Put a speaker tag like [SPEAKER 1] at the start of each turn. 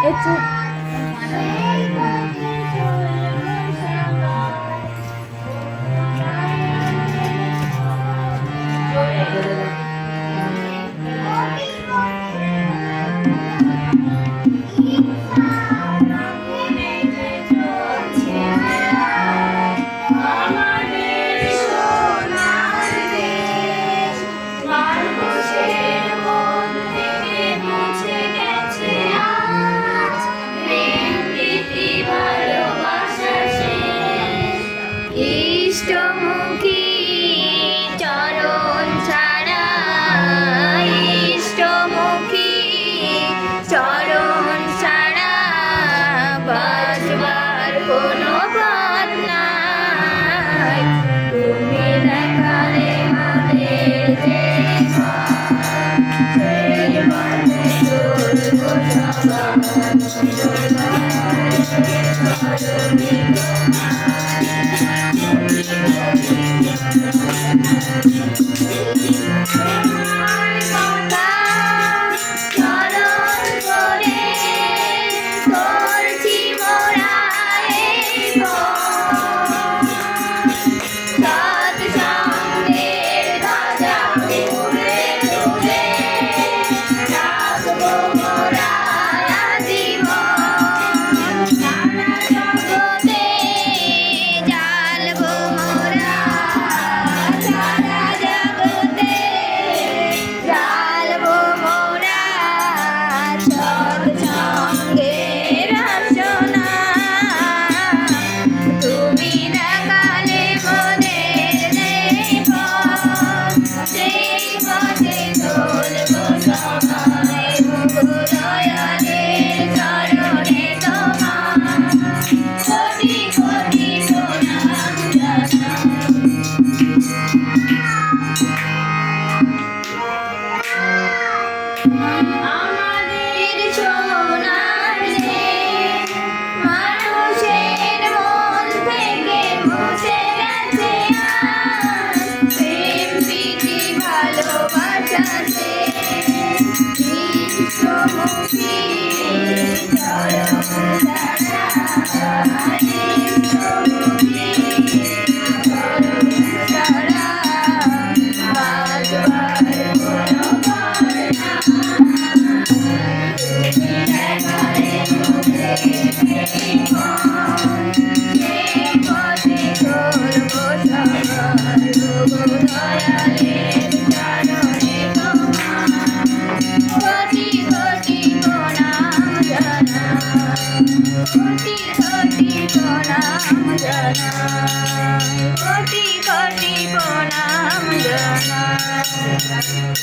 [SPEAKER 1] একটু
[SPEAKER 2] ইষ্টমুখী চরণ ছাড়া, ইষ্টমুখী চরণ ছাড়া বাঁচবার কোনো পথ নাই। তুমি দেখালে আমাদের যে সেই পথে চলবো আমাদের সোনার দেশ মানুষের মন থেকে মুছে গেছে আজ। প্রেম প্রীতি ভালোবাসাতে ইষ্টমুখী চরণ ছাড়া, ইষ্টমুখী চরণ ছাড়া বাঁচবার কোনো পথ কোটি কোটি প্রণাম জানাই।